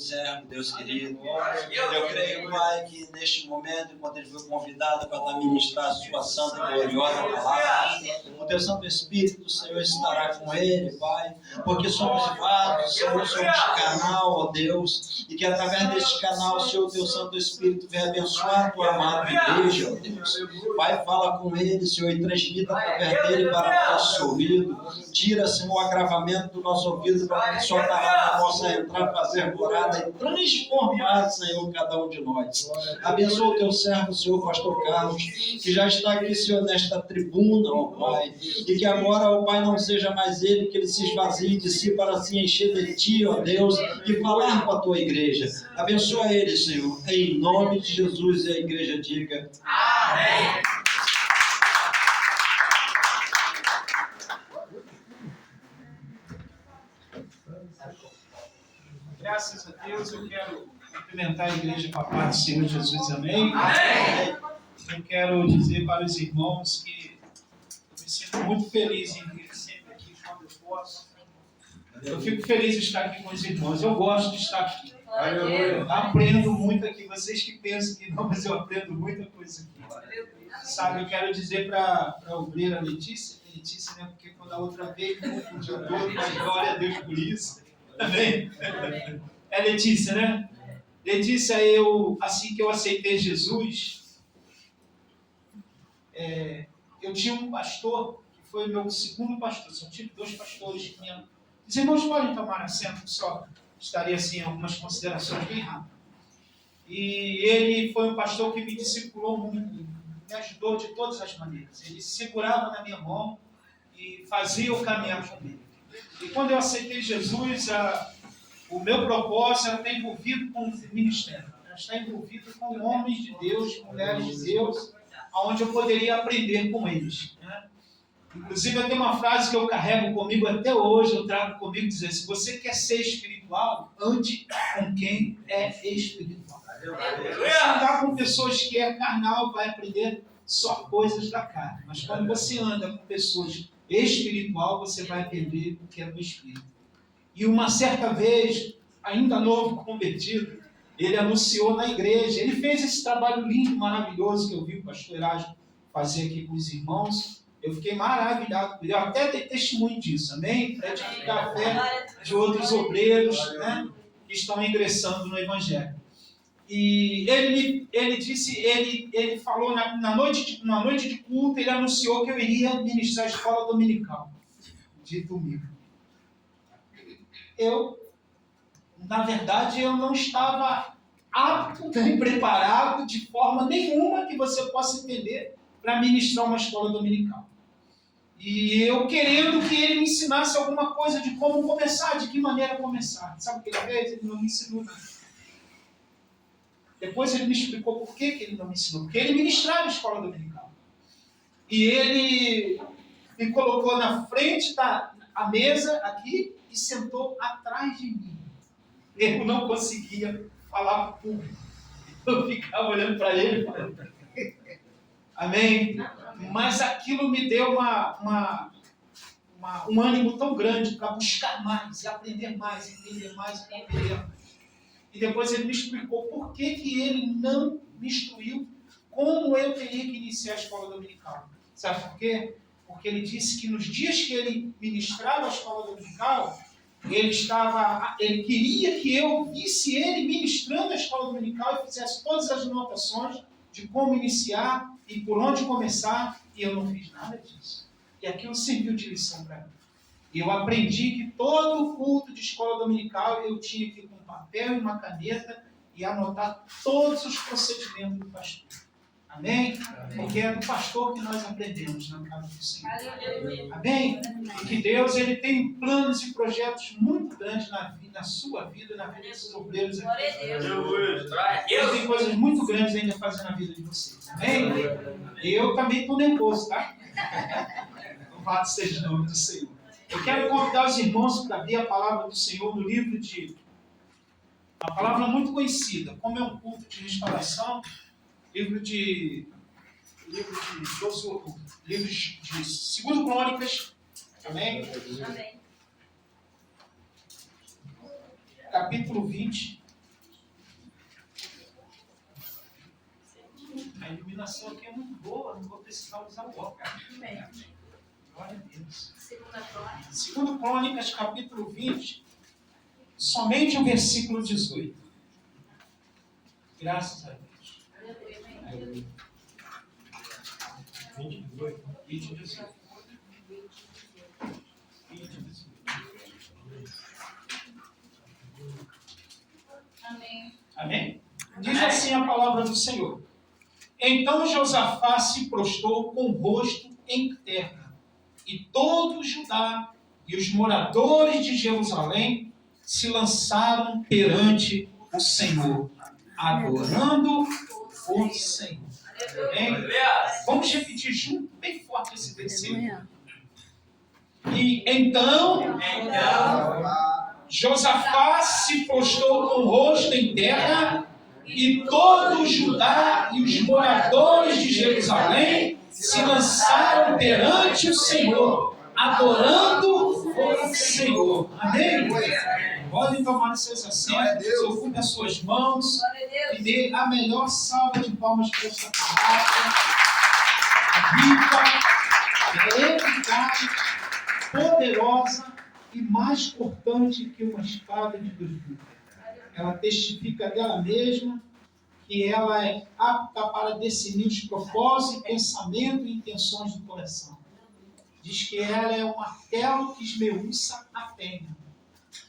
servo, Deus querido. Eu creio, Pai, que neste momento, enquanto ele foi convidado para ministrar a sua santa e gloriosa palavra, o teu Santo Espírito, Senhor, estará com ele, Pai, porque somos vasos, Senhor, somos canal, ó Deus, e que através deste canal, Senhor, o teu Santo Espírito venha abençoar a tua amada igreja, ó Deus. Pai, fala com ele, Senhor, e transmita através dele para o nosso ouvido. Tira, Senhor, o agravamento do nosso ouvido para que a sua palavra possa entrar, fazer morada e transformar, Senhor, cada um de nós. Abençoa o teu servo, Senhor, pastor Carlos, que já está aqui, Senhor, nesta tribuna, ó Pai, e que agora, ó Pai, não seja mais ele, que ele se esvazie de si para se encher de ti, ó Deus, e falar com a tua igreja. Abençoa ele, Senhor, em nome de Jesus, e a igreja diga amém. Graças a Deus, eu quero cumprimentar a igreja com a paz do Senhor Jesus, amém? Amém. Eu quero dizer para os irmãos que eu me sinto muito feliz em vir sempre aqui quando eu posso. Eu fico feliz de estar aqui com os irmãos, eu gosto de estar aqui. Eu aprendo muito aqui, vocês que pensam que não, mas eu aprendo muita coisa aqui. Sabe, eu quero dizer para a obreira Letícia, né, porque quando a outra veio, eu confundi o todo, mas glória a Deus por isso. Amém? É Letícia, né? Letícia, assim que eu aceitei Jesus, eu tinha um pastor, que foi meu segundo pastor. Eu tive 2 pastores que minha... Os irmãos podem tomar assento, só estaria assim, algumas considerações bem rápidas. E ele foi um pastor que me discipulou muito, me ajudou de todas as maneiras. Ele segurava na minha mão e fazia eu caminhar comigo. E quando eu aceitei Jesus, o meu propósito era estar envolvido com o ministério, era estar envolvido com homens de Deus, mulheres de Deus, onde eu poderia aprender com eles. Né? Inclusive, eu tenho uma frase que eu carrego comigo até hoje, eu trago comigo, dizer: se você quer ser espiritual, ande com quem é espiritual. Se andar com pessoas que é carnal, vai aprender só coisas da carne. Mas quando você anda com pessoas espiritual, você vai aprender o que é do Espírito. E uma certa vez, ainda novo convertido, ele anunciou na igreja, ele fez esse trabalho lindo, maravilhoso, que eu vi o pastor Erasmo fazer aqui com os irmãos. Eu fiquei maravilhado com ele, eu até dei testemunho disso, amém? Para edificar a fé de outros obreiros, né, que estão ingressando no Evangelho. E ele disse, ele falou numa noite de culto, ele anunciou que eu iria ministrar a escola dominical de domingo. Na verdade, eu não estava apto nem preparado de forma nenhuma que você possa entender para ministrar uma escola dominical. E eu querendo que ele me ensinasse alguma coisa de como começar, de que maneira começar. Sabe o que ele fez? Ele não me ensinou nada. Depois ele me explicou por que ele não me ensinou. Porque ele ministrava a escola dominical. E ele me colocou na frente da mesa aqui e sentou atrás de mim. Eu não conseguia falar público. Eu ficava olhando para ele. Amém? Mas aquilo me deu um ânimo tão grande para buscar mais, e aprender mais, entender mais e compreender mais. E depois ele me explicou por que ele não me instruiu como eu teria que iniciar a escola dominical. Sabe por quê? Porque ele disse que nos dias que ele ministrava a escola dominical, ele queria que eu visse ele ministrando a escola dominical e fizesse todas as anotações de como iniciar e por onde começar, e eu não fiz nada disso. E aquilo serviu de lição para mim. E eu aprendi que todo culto de escola dominical eu tinha que ir com um papel e uma caneta e anotar todos os procedimentos do pastor. Amém? Porque é do pastor que nós aprendemos na casa do Senhor. Amém? E que Deus ele tem planos e projetos muito grandes na sua vida, na vida desses obreiros aqui. Deus tem coisas muito grandes ainda a fazer na vida de vocês. Amém? E eu também estou nervoso, tá? Louvado seja o nome do Senhor. Eu quero convidar os irmãos para ver a palavra do Senhor no livro de... Uma palavra muito conhecida, como é um culto de restauração, livro de 2 Crônicas, amém? Capítulo 20. iluminação aqui é muito boa, não vou precisar usar o óculos. Amém. Glória a Deus. Segunda Crônicas. Segundo Crônicas, capítulo 20, somente o versículo 18. Graças a Deus. Aleluia. 20, 18. Amém. Amém? Diz assim a palavra do Senhor. Então Josafá se prostrou com o rosto em terra, e todo Judá e os moradores de Jerusalém se lançaram perante o Senhor, adorando o Senhor. Amém? Vamos repetir junto, bem forte esse versículo. E então Josafá se prostrou com o rosto em terra, e todo Judá e os moradores de Jerusalém se lançaram perante o Senhor, adorando o Senhor. Amém? Podem tomar seus assentos, ocupe as suas mãos e dê a melhor salva de palmas para esta palavra. Rica, eficaz, poderosa e mais cortante que uma espada de dois gumes. Ela testifica dela mesma que ela é apta para discernir os propósitos, pensamentos e intenções do coração. Diz que ela é um martelo que esmiuça a penha.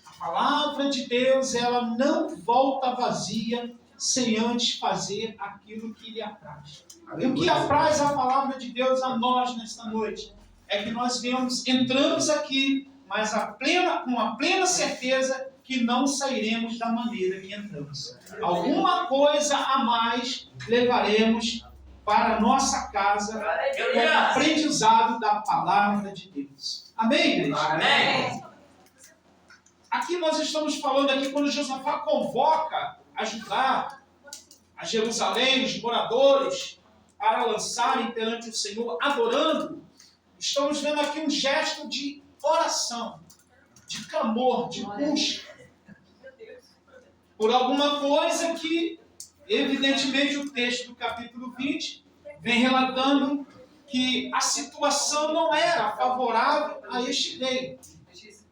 A palavra de Deus, ela não volta vazia sem antes fazer aquilo que lhe apraz. E o que apraz a palavra de Deus a nós nesta noite é que nós entramos aqui, mas com a plena certeza que não sairemos da maneira que entramos. Alguma coisa a mais levaremos para a nossa casa como aprendizado da palavra de Deus. Amém, igreja? Amém. Aqui nós estamos falando aqui quando Josafá convoca a Judá, a Jerusalém, os moradores, para lançarem perante o Senhor, adorando. Estamos vendo aqui um gesto de oração, de clamor, de busca por alguma coisa que, evidentemente, o texto do capítulo 20 vem relatando que a situação não era favorável a este rei.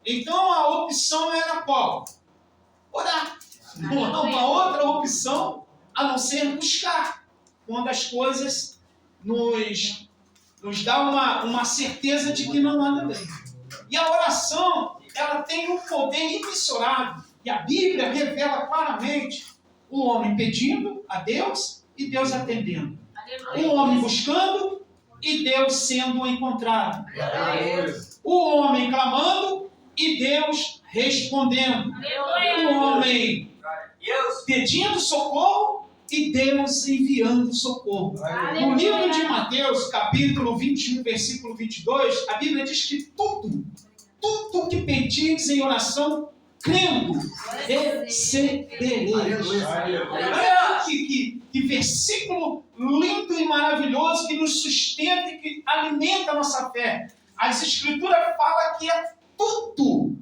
Então a opção era qual? Orar. Não há uma outra opção a não ser buscar, quando as coisas nos dá uma certeza de que não anda bem. E a oração, ela tem um poder imensurável. E a Bíblia revela claramente o homem pedindo a Deus e Deus atendendo. O homem buscando e Deus sendo encontrado. O homem clamando e Deus respondendo. O homem pedindo socorro e Deus enviando socorro. No livro de Mateus, capítulo 21, versículo 22, a Bíblia diz que tudo que pedires em oração, crendo, recebereis. Olha que versículo lindo e maravilhoso que nos sustenta e que alimenta a nossa fé. As Escrituras falam que é tudo,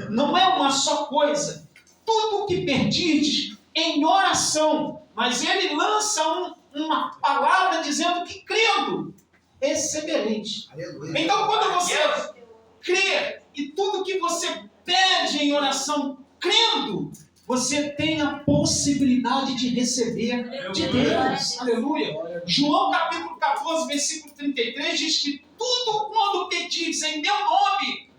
não é uma só coisa. Tudo que pedires em oração, mas ele lança uma palavra dizendo que crendo, recebereis. Então quando você crê e tudo que você pede em oração, crendo, você tem a possibilidade de receber de Deus. Aleluia. João capítulo 14, versículo 33 diz que tudo quando pedires em meu nome,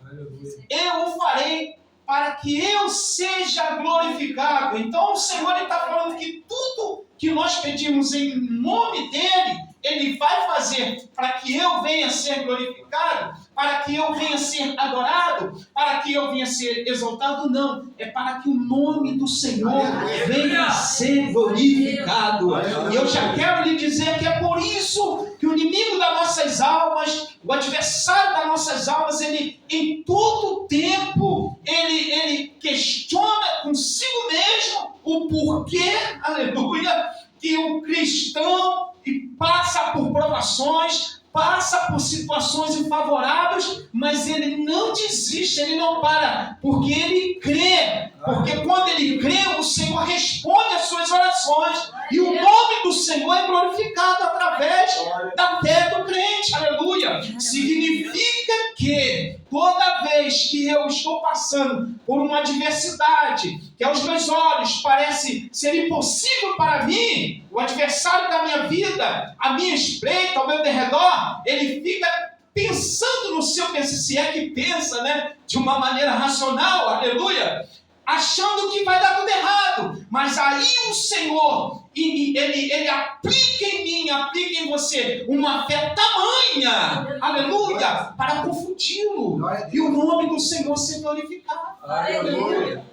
eu o farei para que eu seja glorificado. Então o Senhor está falando que tudo que nós pedimos em nome dele, ele vai fazer para que eu venha ser glorificado, para que eu venha ser adorado, para que eu venha ser exaltado. Não, é para que o nome do Senhor venha ser glorificado. E eu já quero lhe dizer que é por isso que o inimigo das nossas almas, o adversário das nossas almas, ele em todo tempo, ele questiona consigo mesmo o porquê, aleluia, que o cristão passa por provações, passa por situações infavoráveis, mas ele não desiste, ele não para, porque ele crê. Porque quando ele crê, o Senhor responde às suas orações. E o nome do Senhor é glorificado através da fé do crente, aleluia. Significa que toda vez que eu estou passando por uma adversidade que aos meus olhos parece ser impossível para mim, o adversário da minha vida, a minha espreita, ao meu derredor, ele fica pensando no seu pensamento, se é que pensa, né, de uma maneira racional, aleluia, achando que vai dar tudo errado. Mas aí o Senhor, ele aplica em mim, aplica em você uma fé tamanha, aleluia, para confundi-lo e o nome do Senhor ser glorificado. Aleluia.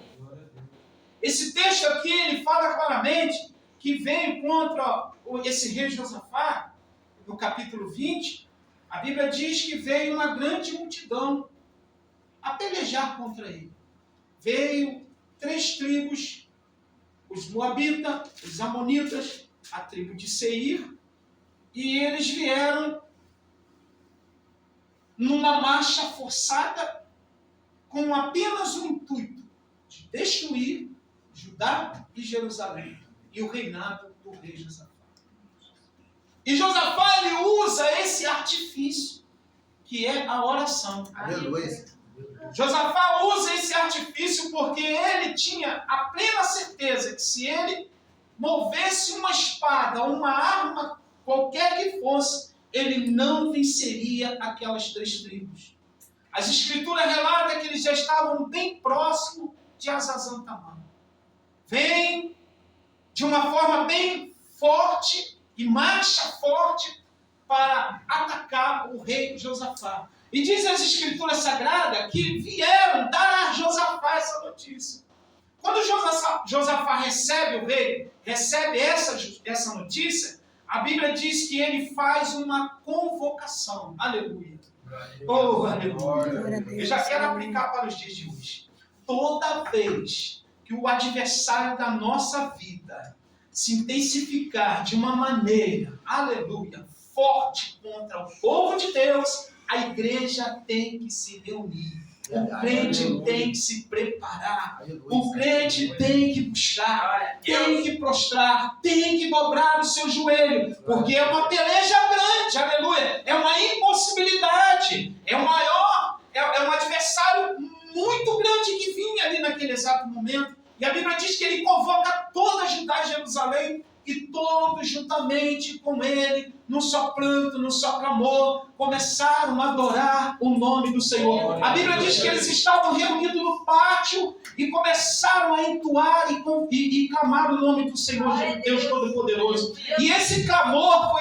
Esse texto aqui, ele fala claramente que veio contra esse rei Josafá, no capítulo 20, a Bíblia diz que veio uma grande multidão a pelejar contra ele. Veio 3 tribos, os Moabitas, os Amonitas, a tribo de Seir, e eles vieram numa marcha forçada com apenas o intuito de destruir Judá e Jerusalém e o reinado do rei Josafá. E Josafá, ele usa esse artifício que é a oração. Aleluia. Josafá usa esse artifício porque ele tinha a plena certeza que se ele movesse uma espada, uma arma, qualquer que fosse, ele não venceria aquelas 3 tribos. As escrituras relatam que eles já estavam bem próximos de Azazã-Tamar. Vem de uma forma bem forte e marcha forte para atacar o rei Josafá. E diz as escrituras sagradas que vieram dar a Josafá essa notícia. Quando Josafá recebe o rei, recebe essa notícia, a Bíblia diz que ele faz uma convocação. Aleluia. Oh, aleluia. Eu já quero aplicar para os dias de hoje. Toda vez que o adversário da nossa vida se intensificar de uma maneira, aleluia, forte contra o povo de Deus, a igreja tem que se reunir. O crente tem que se preparar. O crente tem que buscar, tem que prostrar, tem que dobrar o seu joelho, porque é uma peleja grande, aleluia. É uma impossibilidade, é um adversário muito grande que vinha ali naquele exato momento. E a Bíblia diz que ele convoca toda Judá e Jerusalém, e todos juntamente com ele, num só pranto, num só clamor, começaram a adorar o nome do Senhor. A Bíblia diz que eles estavam reunidos no pátio e começaram a entoar e clamar o nome do Senhor, Deus Todo-Poderoso. E esse clamor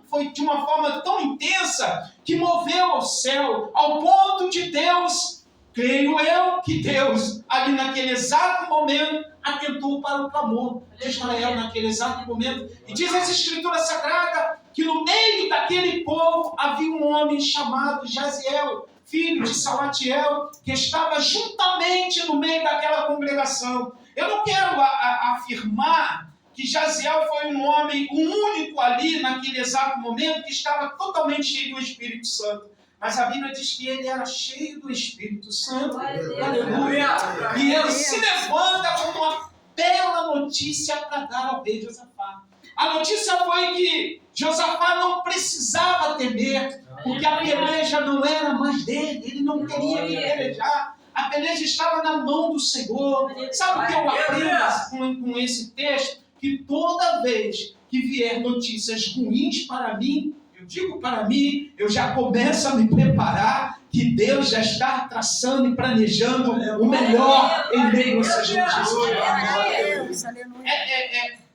foi de uma forma tão intensa que moveu ao céu, ao ponto de Deus, creio eu que Deus, ali naquele exato momento, atentou para o clamor de Israel naquele exato momento. E diz as escrituras sagradas que no meio daquele povo havia um homem chamado Jaziel, filho de Salatiel, que estava juntamente no meio daquela congregação. Eu não quero afirmar que Jaziel foi um homem, o único ali naquele exato momento que estava totalmente cheio do Espírito Santo. Mas a Bíblia diz que ele era cheio do Espírito Santo. Aleluia! E ele se levanta com uma bela notícia para dar ao rei Josafá. A notícia foi que Josafá não precisava temer, porque a peleja não era mais dele, ele não queria pelejar. A peleja estava na mão do Senhor. Sabe o que eu aprendo com esse texto? Que toda vez que vier notícias ruins para mim, digo para mim, eu já começo a me preparar, que Deus já está traçando e planejando o melhor em meio a essas notícias.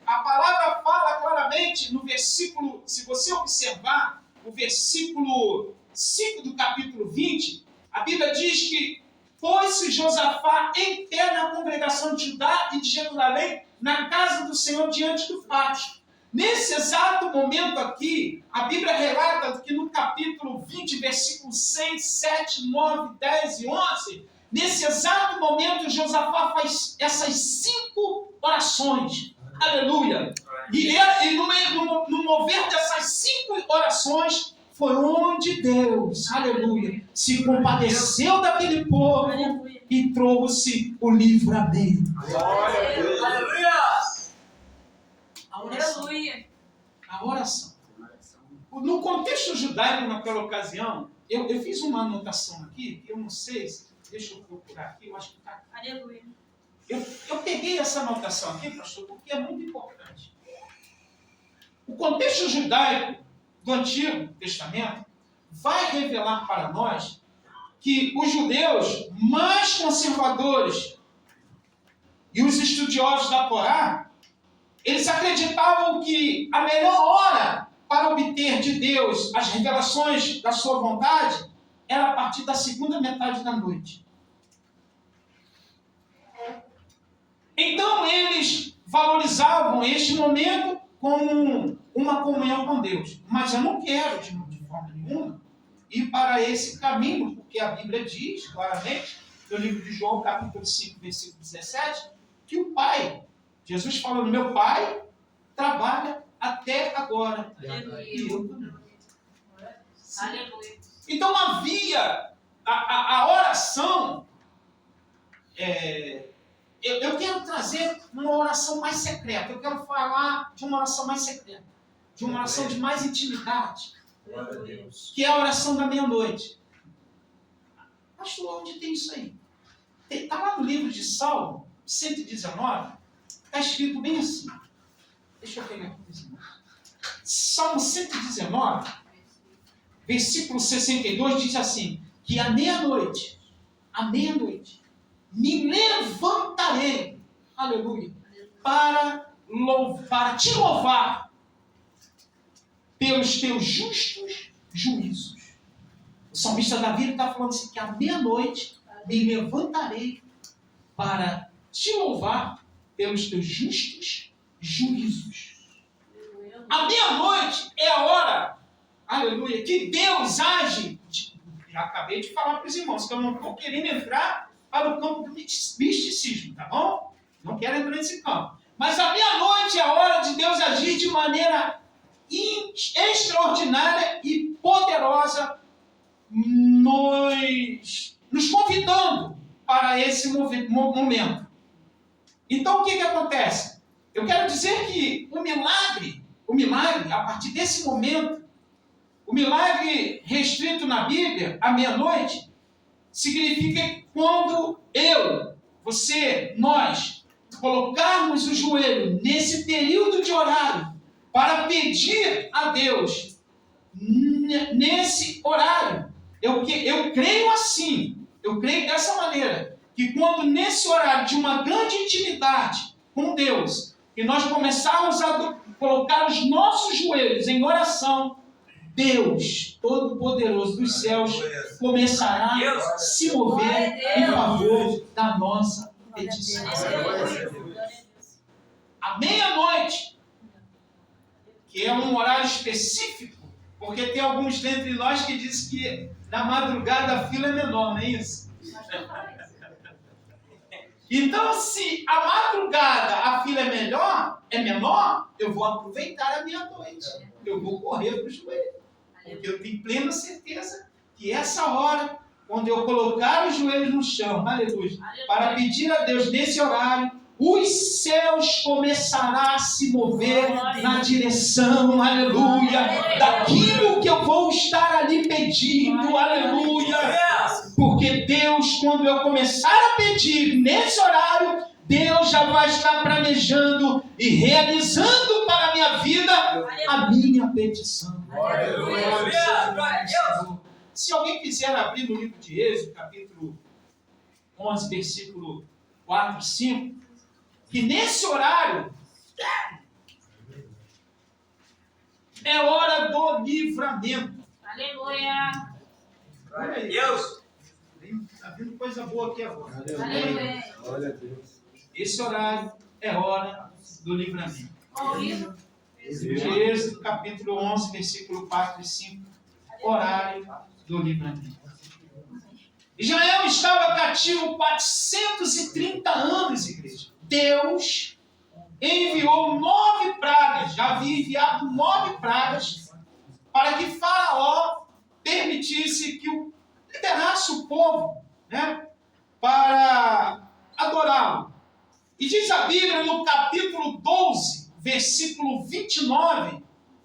A palavra fala claramente no versículo, se você observar, o versículo 5 do capítulo 20, a Bíblia diz que pôs-se Josafá em pé na congregação de Judá e de Jerusalém, na casa do Senhor diante do pátio. Nesse exato momento aqui, a Bíblia relata que no capítulo 20, versículos 6, 7, 9, 10 e 11, nesse exato momento, Josafá faz essas 5 orações. Aleluia! E no mover dessas 5 orações, foi onde Deus, aleluia, se compadeceu daquele povo e trouxe o livramento. Aleluia! A oração. Aleluia! judaico naquela ocasião, eu fiz uma anotação aqui, eu não sei, deixa eu procurar aqui, eu acho que está. Aleluia. Eu peguei essa anotação aqui, pastor, porque é muito importante. O contexto judaico do Antigo Testamento vai revelar para nós que os judeus mais conservadores e os estudiosos da Torá, eles acreditavam que a melhor hora para obter de Deus as revelações da sua vontade era a partir da segunda metade da noite. Então eles valorizavam este momento como uma comunhão com Deus. Mas eu não quero, de forma nenhuma, ir para esse caminho, porque a Bíblia diz claramente, no livro de João, capítulo 5, versículo 17, que o Pai, Jesus falando, meu Pai trabalha até agora. E eu também. Aleluia. Então havia a oração. Eu quero trazer uma oração mais secreta. Eu quero falar de uma oração mais secreta. De uma oração de mais intimidade. Glória a Deus. Que é a oração da meia-noite. Pastor, onde tem isso aí? Está lá no livro de Salmo 119. Está escrito bem assim. Deixa eu pegar aqui. Salmo 119, versículo 62, diz assim, que à meia-noite, me levantarei, aleluia, para te louvar pelos teus justos juízos. O salmista Davi está falando assim, que à meia-noite me levantarei para te louvar pelos teus justos juízos. A meia-noite é a hora, aleluia, que Deus age. Já acabei de falar para os irmãos que eu não estou querendo entrar para o campo do misticismo, tá bom? Não quero entrar nesse campo. Mas a meia-noite é a hora de Deus agir de maneira extraordinária e poderosa, nos convidando para esse momento. Então, o que acontece? Eu quero dizer que o milagre, a partir desse momento, o milagre restrito na Bíblia, à meia-noite, significa que quando você, nós, colocarmos o joelho nesse período de horário para pedir a Deus, nesse horário, eu creio assim, eu creio dessa maneira, que quando nesse horário de uma grande intimidade com Deus, e nós começarmos a colocar os nossos joelhos em oração, Deus Todo-Poderoso dos céus começará a se mover em favor da nossa petição. À meia-noite, que é um horário específico, porque tem alguns dentre nós que dizem que na madrugada a fila é menor, não é isso? Então, se a madrugada a fila é menor, eu vou aproveitar a meia-noite. Eu vou correr para o joelho. Porque eu tenho plena certeza que essa hora, quando eu colocar os joelhos no chão, aleluia, para pedir a Deus nesse horário, os céus começarão a se mover na direção, aleluia, daquilo que eu vou estar ali pedindo, aleluia. Porque Deus, quando eu começar a pedir nesse horário, Deus já vai estar planejando e realizando para a minha vida a minha petição. Se alguém quiser abrir no livro de Êxodo, capítulo 11, versículo 4 e 5, que nesse horário é hora do livramento. Aleluia. Glória a Deus. Está vindo coisa boa aqui agora. Aleluia. Glória a Deus. Esse horário é hora do livramento. Qual livro? De Êxodo, capítulo 11, versículo 4 e 5. Horário do livramento. Israel estava cativo 430 anos, igreja. Deus enviou 9 pragas, já havia enviado 9 pragas, para que Faraó permitisse que liberasse o povo, né, para adorá-lo. E diz a Bíblia no capítulo 12, versículo 29,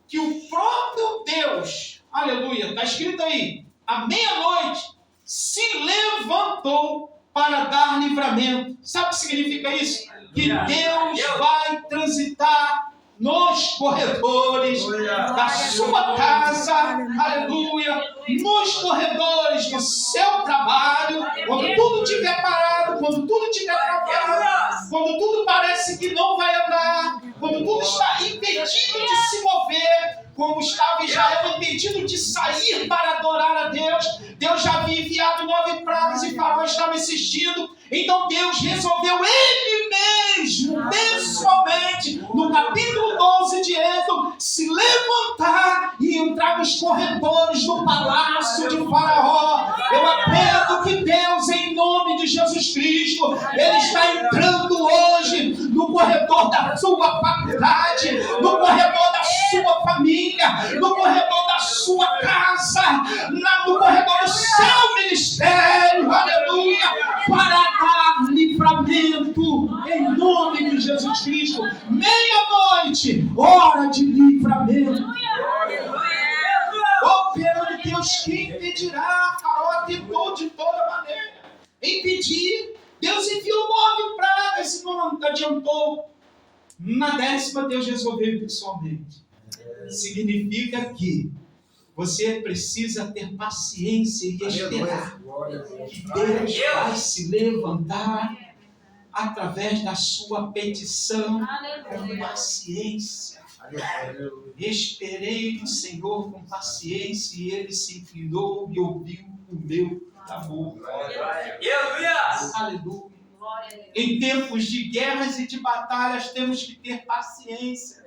que o próprio Deus Aleluia. Está escrito aí. À meia-noite se levantou para dar livramento. Sabe o que significa isso? Que Deus vai transitar nos corredores da sua casa, aleluia, nos corredores do seu trabalho, quando tudo estiver parado, quando tudo estiver travado, quando tudo parece que não vai andar, quando tudo está impedido de se mover, como estava Israel impedido de sair para adorar a Deus. Deus já havia enviado 9 pragas e Faraó estava insistindo. Então Deus resolveu Ele mesmo, pessoalmente, no capítulo 12 de Êxodo, se levantar e entrar nos corredores do palácio de Faraó. Eu aprendo que Deus, em nome de Jesus Cristo, Ele está entrando hoje no corredor da sua faculdade, no corredor da sua família, no corredor da sua casa, no corredor do seu ministério, aleluia, para dar livramento em nome de Jesus Cristo. Meia-noite, hora de livramento. Operando Deus, quem impedirá? Faraó tentou de toda maneira impedir. Deus enviou 9 pragas e não adiantou. Na 10ª, Deus resolveu pessoalmente. Significa que você precisa ter paciência e esperar que Deus vai se levantar através da sua petição com paciência. Esperei no Senhor com paciência e Ele se inclinou e ouviu o meu clamor. Aleluia. Em tempos de guerras e de batalhas temos que ter paciência.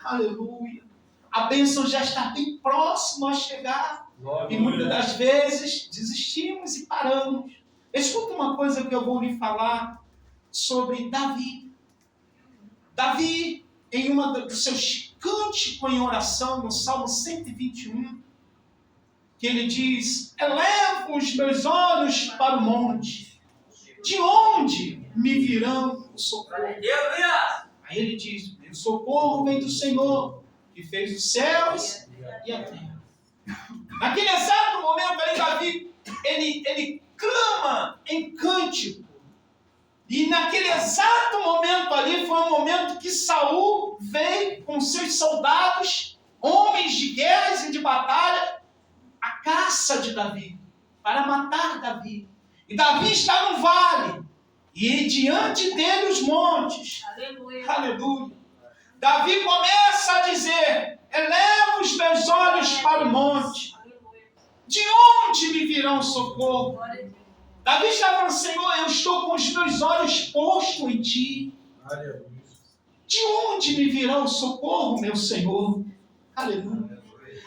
Aleluia. A bênção já está bem próxima a chegar. E muitas das vezes desistimos e paramos. Escuta uma coisa que eu vou lhe falar sobre Davi. Davi, em uma dos seus cânticos em oração, no Salmo 121, que ele diz: elevo os meus olhos para o monte, de onde me virão o socorro? Aí ele diz: meu socorro vem do Senhor, que fez os céus e a terra. Naquele exato momento ali, Davi, ele clama em cântico. E naquele exato momento ali, foi um momento que Saul veio com seus soldados, homens de guerras e de batalha, à caça de Davi, para matar Davi. E Davi está no vale, e diante dele os montes. Aleluia. Aleluia. Davi começa a dizer: eleva os meus olhos para o monte. De onde me virão socorro? Davi está falando: Senhor, eu estou com os meus olhos postos em Ti. De onde me virão socorro, meu Senhor? Aleluia.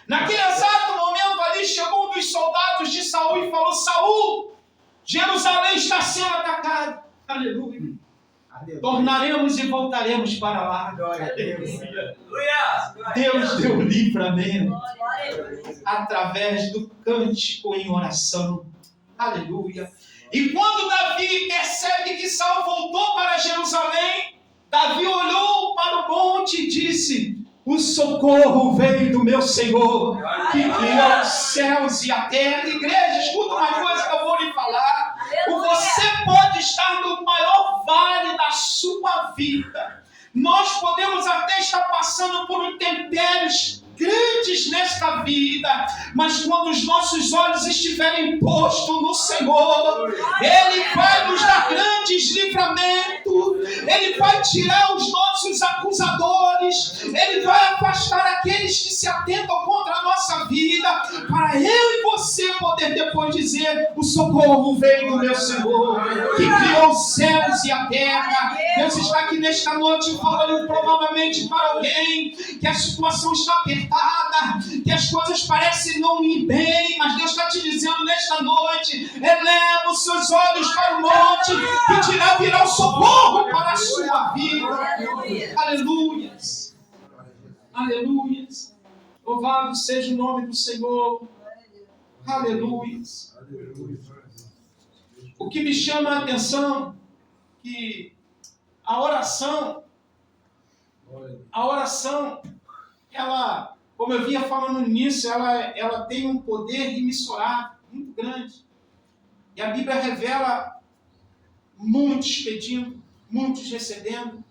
Naquele exato momento ali, chegou um dos soldados de Saul e falou: Saul, Jerusalém está sendo atacada. Aleluia. Tornaremos e voltaremos para lá. Deus deu livramento através do cântico em oração. Aleluia. E quando Davi percebe que Saul voltou para Jerusalém, Davi olhou para o monte e disse: o socorro veio do meu Senhor, que criou os céus e a terra. Igreja, escuta uma coisa que eu vou lhe falar. Você pode estar no maior vale da sua vida. Nós podemos até estar passando por intempéries grandes nesta vida, mas quando os nossos olhos estiverem postos no Senhor, Ele vai nos dar grandes livramentos, Ele vai tirar os nossos acusadores, Ele vai afastar aqueles que se atentam contra a nossa vida, para eu e você poder depois dizer: o socorro veio do meu Senhor, que criou os céus e a terra. Deus está aqui nesta noite falando provavelmente para alguém que a situação está apertada, que as coisas parecem não ir bem, mas Deus está te dizendo nesta noite: eleva os seus olhos para o monte, que virá o socorro para a sua vida. Aleluias. Aleluias. Louvado seja o nome do Senhor. Aleluias. O que me chama a atenção é que a oração, ela como eu vinha falando no início, ela tem um poder imensurável, muito grande. E a Bíblia revela muitos pedindo, muitos recebendo,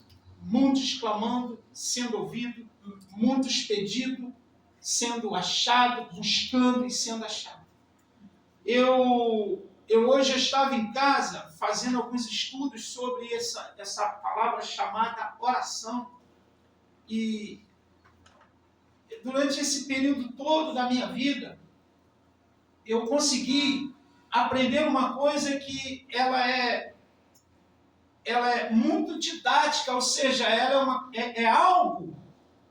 muitos clamando, sendo ouvido, muitos pedindo, sendo achado, buscando e sendo achado. Eu hoje estava em casa fazendo alguns estudos sobre essa palavra chamada oração. E durante esse período todo da minha vida, eu consegui aprender uma coisa que ela é muito didática, ou seja, ela é algo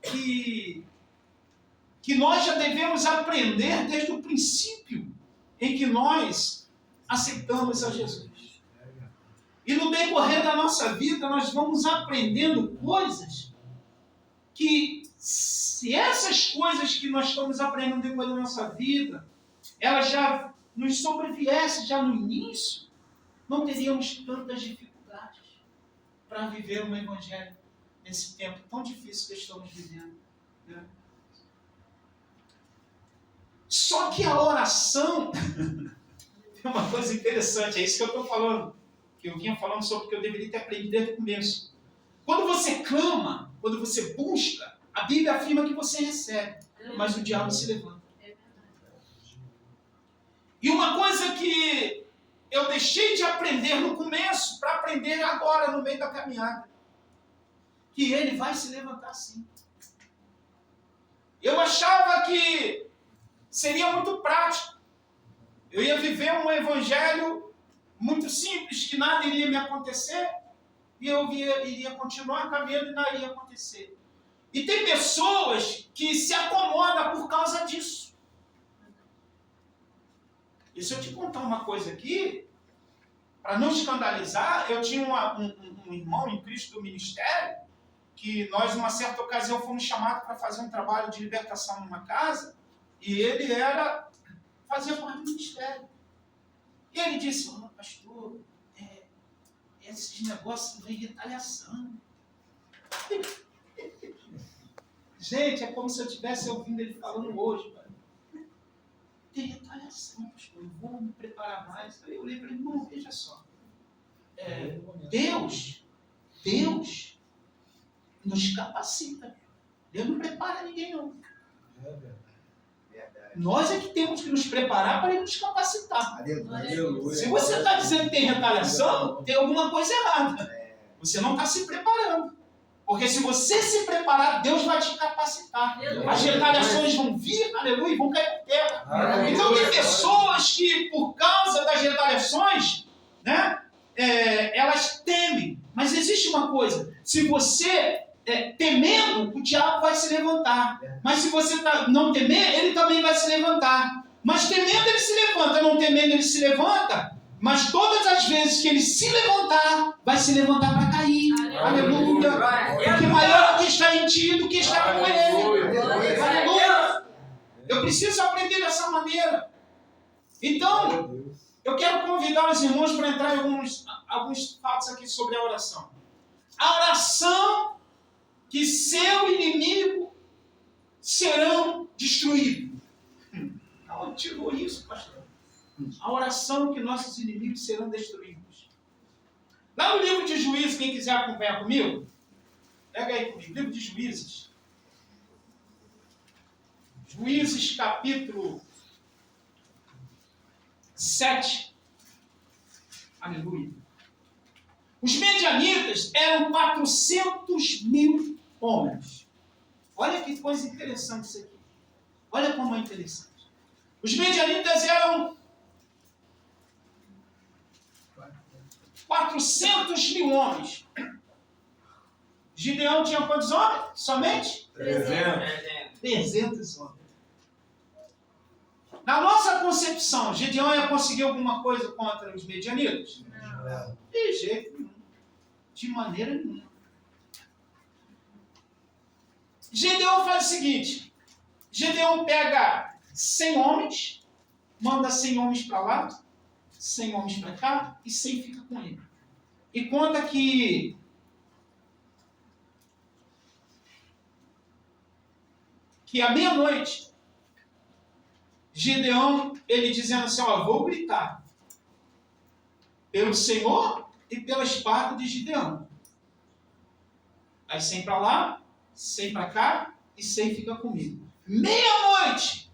que nós já devemos aprender desde o princípio em que nós aceitamos a Jesus. E no decorrer da nossa vida, nós vamos aprendendo coisas que, se essas coisas que nós estamos aprendendo no decorrer da nossa vida, elas já nos sobreviessem já no início, não teríamos tantas dificuldades para viver um evangelho nesse tempo tão difícil que estamos vivendo, né? Só que a oração é uma coisa interessante, é isso que eu estou falando, que eu vinha falando sobre que eu deveria ter aprendido desde o começo. Quando você clama, quando você busca, a Bíblia afirma que você recebe, mas o diabo se levanta. E uma coisa que eu deixei de aprender no começo, para aprender agora no meio da caminhada, que ele vai se levantar sim. Eu achava que seria muito prático. Eu ia viver um evangelho muito simples, que nada iria me acontecer, e eu iria continuar caminhando e nada iria acontecer. E tem pessoas que se acomodam por causa disso. E se eu te contar uma coisa aqui, para não escandalizar, eu tinha um irmão em Cristo do ministério, que nós, numa certa ocasião, fomos chamados para fazer um trabalho de libertação numa casa, e ele fazia parte do ministério. E ele disse: pastor, esses negócios vêm retaliação. Gente, é como se eu estivesse ouvindo ele falando hoje, cara. Tem retaliação, pastor, eu vou me preparar mais. Aí eu olhei para ele: irmão, veja só. Deus nos capacita. Deus não prepara ninguém, não. Nós é que temos que nos preparar para ele nos capacitar. Aleluia. Se você está dizendo que tem retaliação, tem alguma coisa errada. Você não está se preparando. Porque se você se preparar, Deus vai te capacitar. As retaliações vão vir, aleluia, e vão cair por terra. Aleluia. Então tem pessoas que, por causa das retaliações, né, elas temem. Mas existe uma coisa: se você temendo, o diabo vai se levantar. Mas se você não temer, ele também vai se levantar. Mas temendo, ele se levanta. Não temendo, ele se levanta. Mas todas as vezes que ele se levantar, vai se levantar para cair. Aleluia. Porque maior é o que está em ti do que está com ele. Aleluia. Eu preciso aprender dessa maneira. Então, eu quero convidar os irmãos para entrar em alguns fatos aqui sobre a oração. A oração que seu inimigo serão destruídos. Não, tirou isso, pastor. A oração que nossos inimigos serão destruídos. Lá no livro de Juízes, quem quiser acompanhar comigo, pega aí comigo, livro de Juízes. Juízes, capítulo 7. Aleluia. Os medianitas eram 400.000 homens. Olha que coisa interessante isso aqui. Olha como é interessante. Os medianitas eram 400.000 homens. Gideão tinha quantos homens? Somente? 300 homens. Na nossa concepção, Gideão ia conseguir alguma coisa contra os medianitas? Não. De jeito nenhum. De maneira nenhuma. Gideão faz o seguinte: Gideão pega 100 homens, manda 100 homens para lá, 100 homens para cá, e 100 fica com ele. E conta que que à meia-noite, Gideão, ele dizendo assim, ó, vou gritar pelo Senhor e pela espada de Gideão. Aí 100 para lá, 100 para cá e 100 fica comigo. Meia-noite,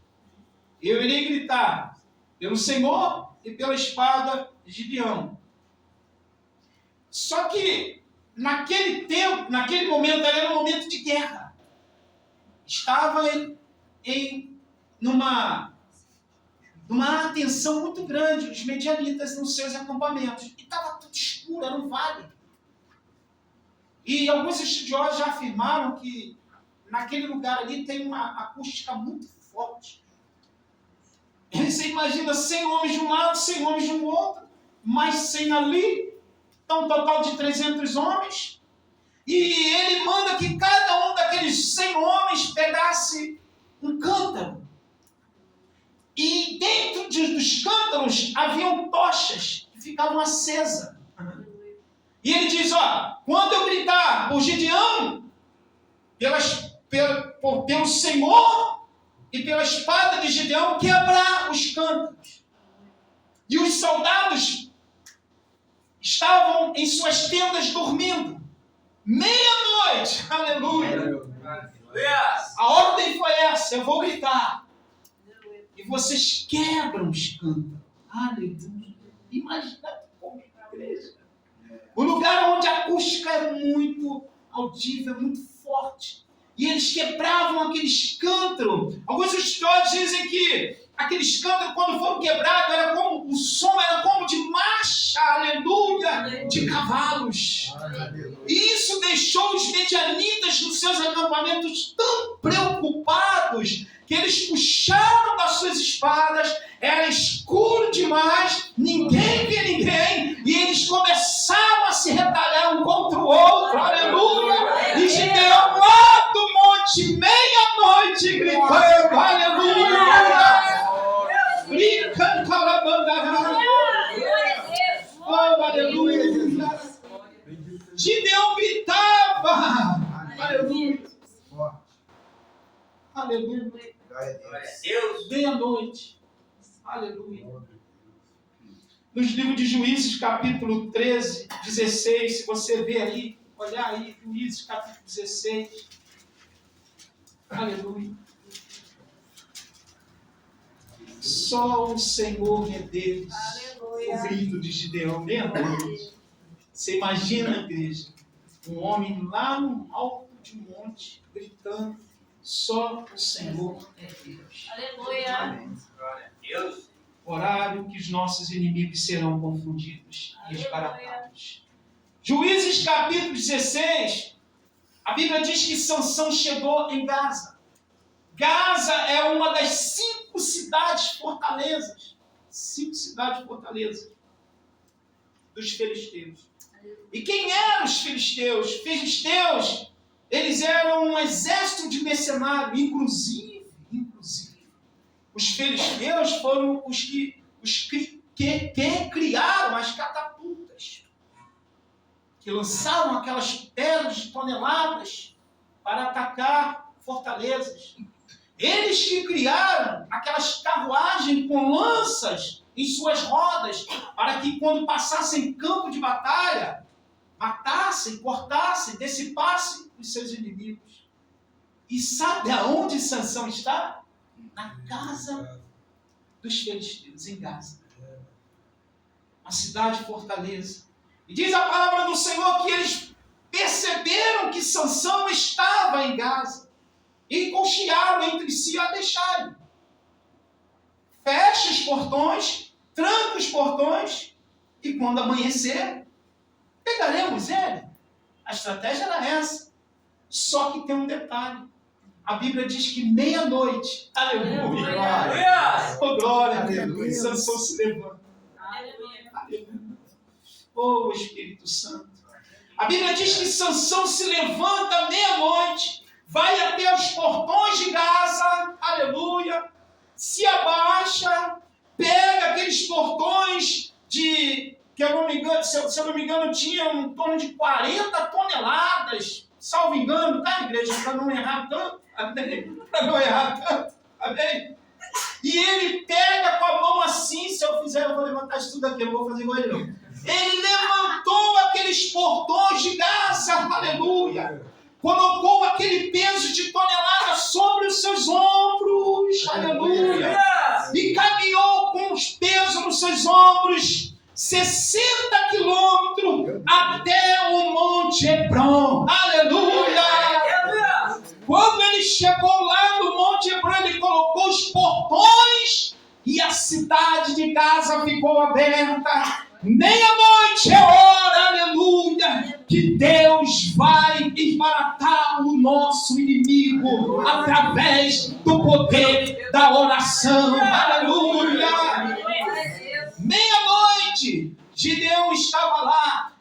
eu irei gritar pelo Senhor e pela espada de Gideão. Só que naquele tempo, naquele momento, era um momento de guerra. Estava numa atenção muito grande, os medianitas nos seus acampamentos. E estava tudo escuro, era um vale. E alguns estudiosos já afirmaram que naquele lugar ali tem uma acústica muito forte. E você imagina 100 homens de um lado, 100 homens de um outro, mais 100 ali, então um total de 300 homens. E ele manda que cada um daqueles 100 homens pegasse um cântaro. E dentro dos cântaros haviam tochas que ficavam acesas. E ele diz, ó, quando eu gritar por Gideão, pelo Senhor e pela espada de Gideão, quebrar os cântaros. E os soldados estavam em suas tendas dormindo. Meia-noite, aleluia. A ordem foi essa, eu vou gritar. E vocês quebram os cântaros. Aleluia. Imagina como é a igreja. O lugar onde a acústica é muito audível, é muito forte. E eles quebravam aqueles cântaros. Alguns estudiosos dizem que aqueles cântaros, quando foram quebrados, era como, o som era como de marcha, aleluia, de cavalos. E isso deixou os medianitas nos seus acampamentos tão preocupados que eles puxaram das suas espadas, era escuro demais, ninguém via ninguém, e eles começaram a se retalhar um contra o outro, aleluia, e Gideão lá do monte, meia-noite, gritando, aleluia, brincando, oh, aleluia, Gideão gritava, aleluia, aleluia. Meia-noite. Aleluia. Nos livros de Juízes, capítulo 13, 16, se você ver aí, olhar aí, Juízes, capítulo 16. Aleluia. Só o Senhor é Deus. O grito de Gideão, meia-noite. Você imagina, igreja, um homem lá no alto de um monte, gritando, só o Senhor é Deus. Aleluia. Horário que os nossos inimigos serão confundidos e esbaratados. Juízes capítulo 16, a Bíblia diz que Sansão chegou em Gaza. Gaza é uma das 5 cidades fortalezas. 5 cidades fortalezas dos filisteus. E quem eram os filisteus? Filisteus, eles eram um exército de mercenários, inclusive, os filisteus foram os que criaram as catapultas, que lançaram aquelas pedras de toneladas para atacar fortalezas. Eles que criaram aquelas carruagens com lanças em suas rodas, para que quando passassem campo de batalha, matassem, cortassem, dissipassem os seus inimigos. E sabe aonde Sansão está? Na casa dos filisteus, em Gaza. Uma cidade fortaleza. E diz a palavra do Senhor que eles perceberam que Sansão estava em Gaza. E conchearam entre si a deixarem. Fecha os portões, tranca os portões, e quando amanhecer, pegaremos ele. A estratégia era essa. Só que tem um detalhe. A Bíblia diz que meia-noite, aleluia, oh glória, aleluia, Sansão se levanta. Aleluia. Oh Espírito Santo. A Bíblia diz que Sansão se levanta meia-noite, vai até os portões de Gaza, aleluia, se abaixa, pega aqueles portões que eu não me engano, se eu não me engano, tinham em torno de 40 toneladas, salvo engano, tá, igreja? Para não errar tanto, amém? Para não errar tanto, amém? E ele pega com a mão assim, se eu fizer, eu vou levantar isso tudo aqui, eu não vou fazer igual ele não. Ele levantou aqueles portões de Gaza, aleluia. Colocou aquele peso de tonelada sobre os seus ombros, aleluia. E caminhou com os pesos nos seus ombros 60 quilômetros até o Monte Hebron, aleluia. Quando ele chegou lá no Monte Hebron, ele colocou os portões e a cidade de Gaza ficou aberta. Meia-noite é hora, aleluia, que Deus vai esbaratar o nosso inimigo através do poder da oração, aleluia. Meia-noite, Gideão estava lá,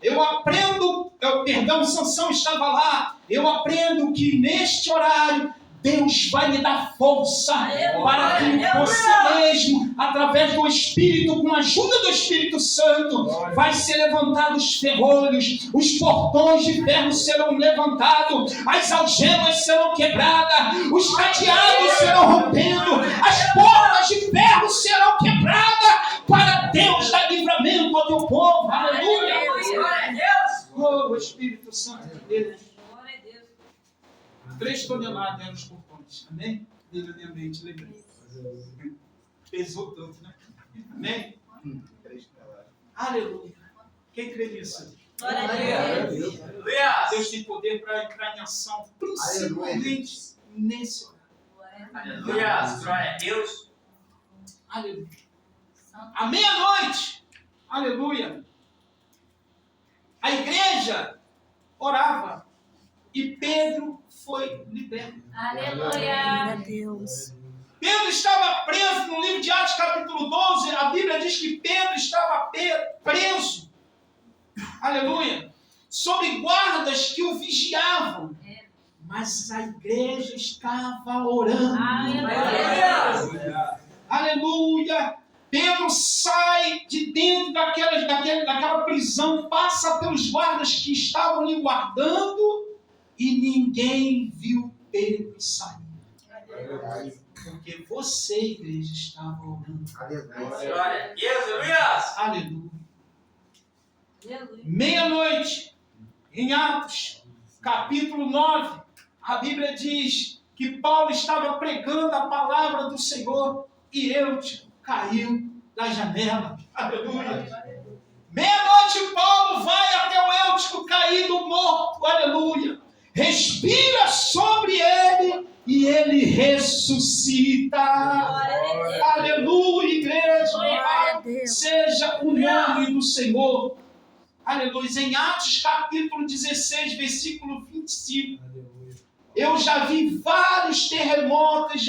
Sansão estava lá, eu aprendo que neste horário Deus vai lhe dar força para que você mesmo, através do Espírito, com a ajuda do Espírito Santo, vai ser levantado os ferrolhos, os portões de ferro serão levantados, as algemas serão quebradas, os cadeados serão rompendo, as portas de ferro serão quebradas, para Deus dar livramento ao teu povo. Aleluia! Oh, o Espírito Santo de Deus. 3 toneladas eram os portões, amém? Eu lembrei. Pesou tanto, né? Amém? 3 toneladas. Aleluia. Quem crê nisso? Deus tem poder para entrar em ação, principalmente nesse horário. Aleluia. Glória a Deus. Aleluia. À meia-noite, aleluia, a igreja orava e Pedro foi liberto. Aleluia. Deus. Pedro estava preso no livro de Atos, capítulo 12. A Bíblia diz que Pedro estava preso, aleluia, sob guardas que o vigiavam. Mas a igreja estava orando. Aleluia. Aleluia. Pedro sai de dentro daquela prisão, passa pelos guardas que estavam lhe guardando e ninguém viu Pedro sair. Porque você, igreja, estava orando. Glória a Deus. Aleluia. Meia-noite, em Atos, capítulo 9, a Bíblia diz que Paulo estava pregando a palavra do Senhor e Eutico caiu da janela. Aleluia. Meia-noite, Paulo vai até o Eutico caído morto. Aleluia. Respira sobre ele e ele ressuscita. Aleluia, igreja. Seja o nome do Senhor. Aleluia. Em Atos capítulo 16, versículo 25. Eu já vi vários terremotos,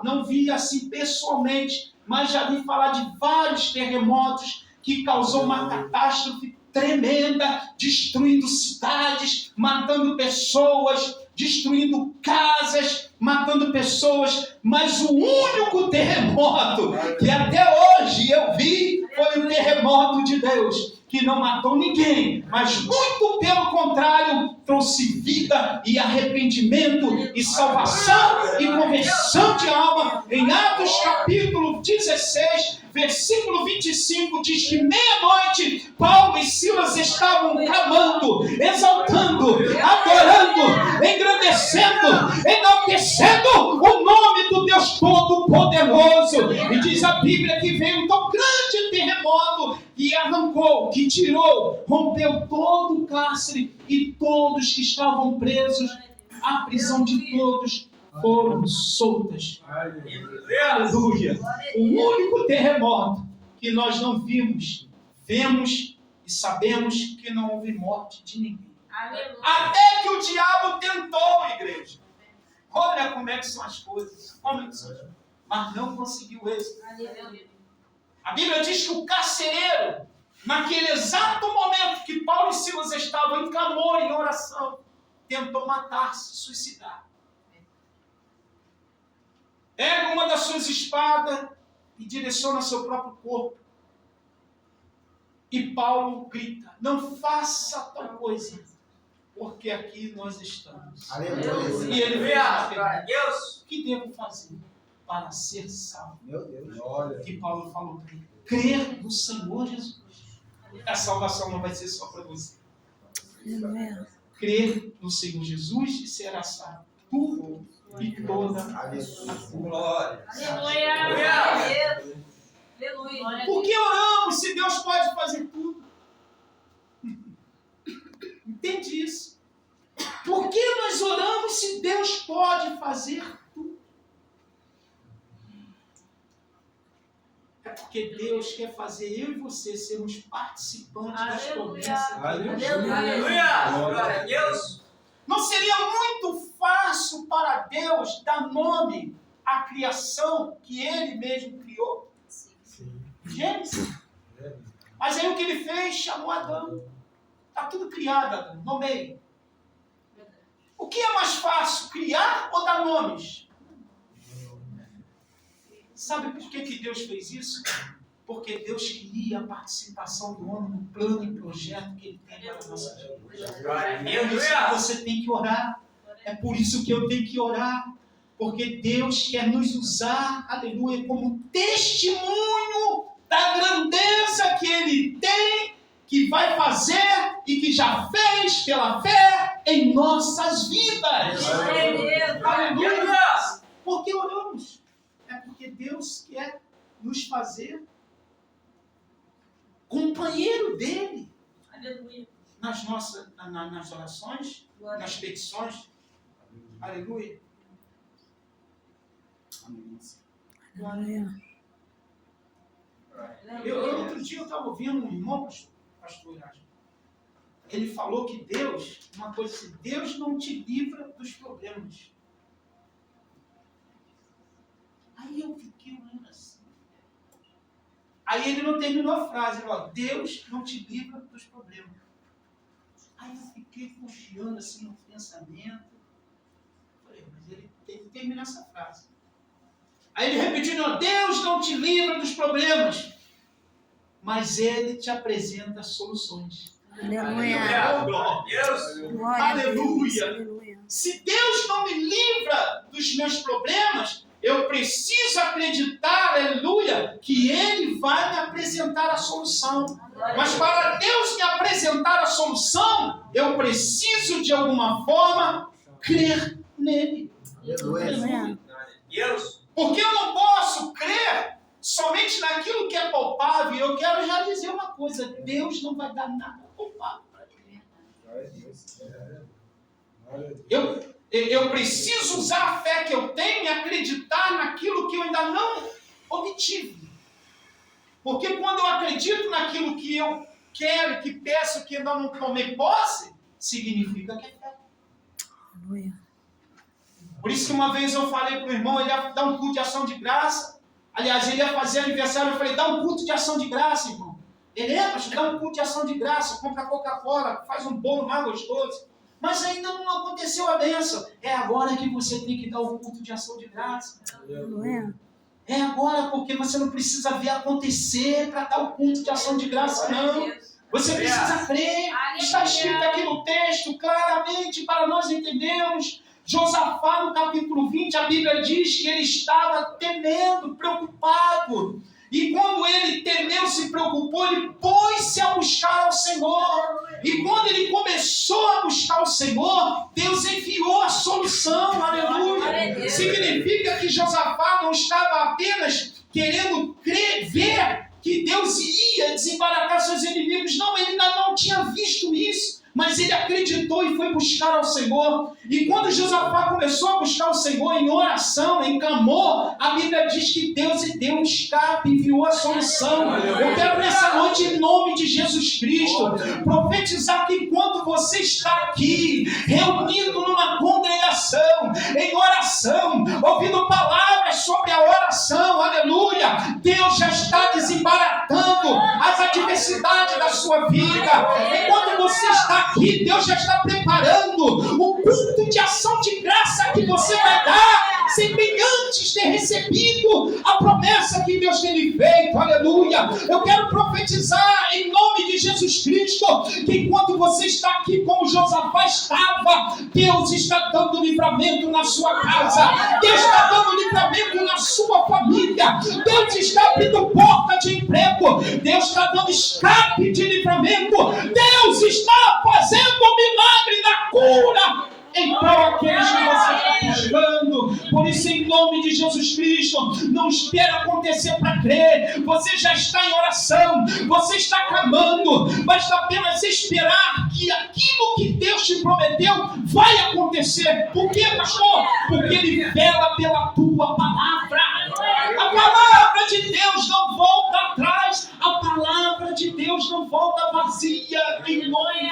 não vi assim pessoalmente, mas já vi falar de vários terremotos que causou uma catástrofe tremenda, destruindo cidades, matando pessoas, destruindo casas, matando pessoas, mas o único terremoto que até hoje eu vi foi o terremoto de Deus, que não matou ninguém, mas muito pelo contrário, trouxe vida e arrependimento e salvação e conversão de alma. Em Atos capítulo 16, versículo 25, diz que meia-noite, Paulo e Silas estavam clamando, exaltando, adorando, engrandecendo, enaltecendo o nome do Deus Todo-Poderoso. E diz a Bíblia que veio um tão grande terremoto que arrancou, que tirou, rompeu todo o cárcere e todos que estavam presos, a prisão de todos foram soltas. Aleluia. O único terremoto que nós não vimos, vemos e sabemos que não houve morte de ninguém. Aleluia. Até que o diabo tentou, igreja. Olha como é que são as coisas. Mas não conseguiu êxito. Aleluia. A Bíblia diz que o carcereiro, naquele exato momento que Paulo e Silas estavam em clamor, em oração, tentou matar-se, suicidar. Pega uma das suas espadas e direciona seu próprio corpo. E Paulo grita: não faça tal coisa, porque aqui nós estamos. Aleluia. E ele veio Aleluia. a Glória a pergunta: Deus. o que devo fazer para ser salvo? Meu Deus. Olha. Que Paulo falou para ele: crer no Senhor Jesus. A salvação não vai ser só para você. Crer no Senhor Jesus e será salvo. Tu e toda a Glória. Aleluia. Por que oramos se Deus pode fazer tudo? Entende isso? Por que nós oramos se Deus pode fazer tudo? É porque Deus quer fazer eu e você sermos participantes das promessas. Aleluia. Glória a Deus. Não seria muito fácil para Deus dar nome à criação que Ele mesmo criou? Gênesis. Mas aí o que Ele fez? Chamou Adão. Está tudo criado, Adão. Nomeie. O que é mais fácil, criar ou dar nomes? Sabe por que Deus fez isso? Porque Deus queria a participação do homem no plano e projeto que Ele tem para a nossa vida. Glória a É por isso que você tem que orar. É por isso que eu tenho que orar. Porque Deus quer nos usar, aleluia, como testemunho da grandeza que Ele tem, que vai fazer e que já fez pela fé em nossas vidas. Aleluia! Por que oramos? É porque Deus quer nos fazer companheiro dele nas nossas nas orações, nas petições. Aleluia. Outro dia eu estava ouvindo um irmão, pastor Erasmo. Ele falou que Deus, uma coisa assim, Deus não te livra dos problemas. Aí eu fiquei olhando assim. Aí ele não terminou a frase, ele falou: Deus não te livra dos problemas. Aí eu fiquei confiando assim no pensamento. Falei, mas ele tem que terminar essa frase. Aí ele repetiu: não, Deus não te livra dos problemas, mas Ele te apresenta soluções. Aleluia. Glória a Deus. Aleluia. Se Deus não me livra dos meus problemas, eu preciso acreditar, aleluia, que Ele vai me apresentar a solução. Mas para Deus me apresentar a solução, eu preciso de alguma forma crer nele. Aleluia. Deus. Porque eu não posso crer somente naquilo que é palpável. Eu quero já dizer uma coisa: Deus não vai dar nada palpável para mim. Eu preciso usar a fé que eu tenho e acreditar naquilo que eu ainda não obtive. Porque quando eu acredito naquilo que eu quero, que peço, que ainda não tomei posse, significa que é fé. Por isso que uma vez eu falei para o irmão, ele ia dar um culto de ação de graça. Aliás, ele ia fazer aniversário, eu falei: dá um culto de ação de graça, irmão. Ele pastor, dá um culto de ação de graça, compra Coca-Cola, faz um bolo mais gostoso. Mas ainda não aconteceu a bênção. É agora que você tem que dar o culto de ação de graça. É agora, porque você não precisa ver acontecer para dar o culto de ação de graça, não. Você precisa crer. Está escrito aqui no texto, claramente, para nós entendermos. Josafá, no capítulo 20, a Bíblia diz que ele estava temendo, preocupado. E quando ele temeu, se preocupou, ele pôs-se a buscar ao Senhor. E quando ele começou a buscar o Senhor, Deus enviou a solução. Aleluia. Significa que Josafá não estava apenas querendo ver que Deus ia desembaratar seus inimigos. Não, ele ainda não tinha visto isso. Mas ele acreditou e foi buscar ao Senhor. E quando Josafá começou a buscar o Senhor em oração, em clamor, a Bíblia diz que Deus deu um escape, enviou a solução. Eu quero nessa noite, em nome de Jesus Cristo, profetizar que enquanto você está aqui, reunido numa congregação, em oração, ouvindo palavras sobre a oração, aleluia, Deus já está desembaratando as adversidades da sua vida. Enquanto você está aqui, Deus já está preparando o culto de ação de graça que você vai dar, sem bem antes ter recebido a promessa que Deus tem lhe feito. Aleluia. Eu quero profetizar em nome de Jesus Cristo declarando que enquanto você está aqui como Josafá estava, Deus está dando livramento na sua casa, Deus está dando livramento na sua família, Deus está abrindo porta de emprego, Deus está dando escape de livramento, Deus está fazendo um milagre na cura em prol daqueles que você está buscando. Por isso, em nome de Jesus Cristo, não espere acontecer para crer. Você já está em oração, você está clamando, basta apenas esperar que aquilo que Deus te prometeu vai acontecer. Por quê, pastor? Porque Ele vela pela tua palavra. A palavra de Deus não volta atrás, a palavra de Deus não volta vazia, em nome.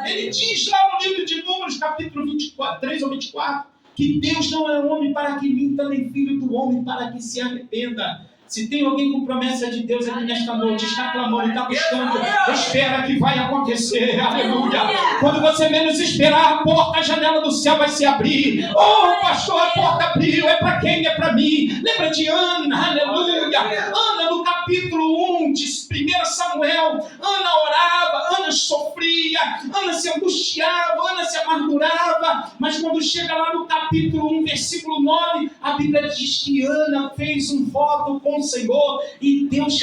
Ele diz lá no livro de Números, capítulo 24, 3 ou 24, que Deus não é homem para que minta, nem filho do homem para que se arrependa. Se tem alguém com promessa de Deus aqui nesta noite, está clamando, está buscando, espera que vai acontecer, aleluia. Quando você menos esperar, a porta, a janela do céu vai se abrir. Oh, pastor, a porta abriu, é para quem? É para mim. Lembra de Ana, aleluia. Ana, no capítulo 1 de 1 Samuel, Ana orava, Ana sofria, Ana se angustiava, Ana se amargurava, mas quando chega lá no capítulo 1, versículo 9, a Bíblia diz que Ana fez um voto com o Senhor e Deus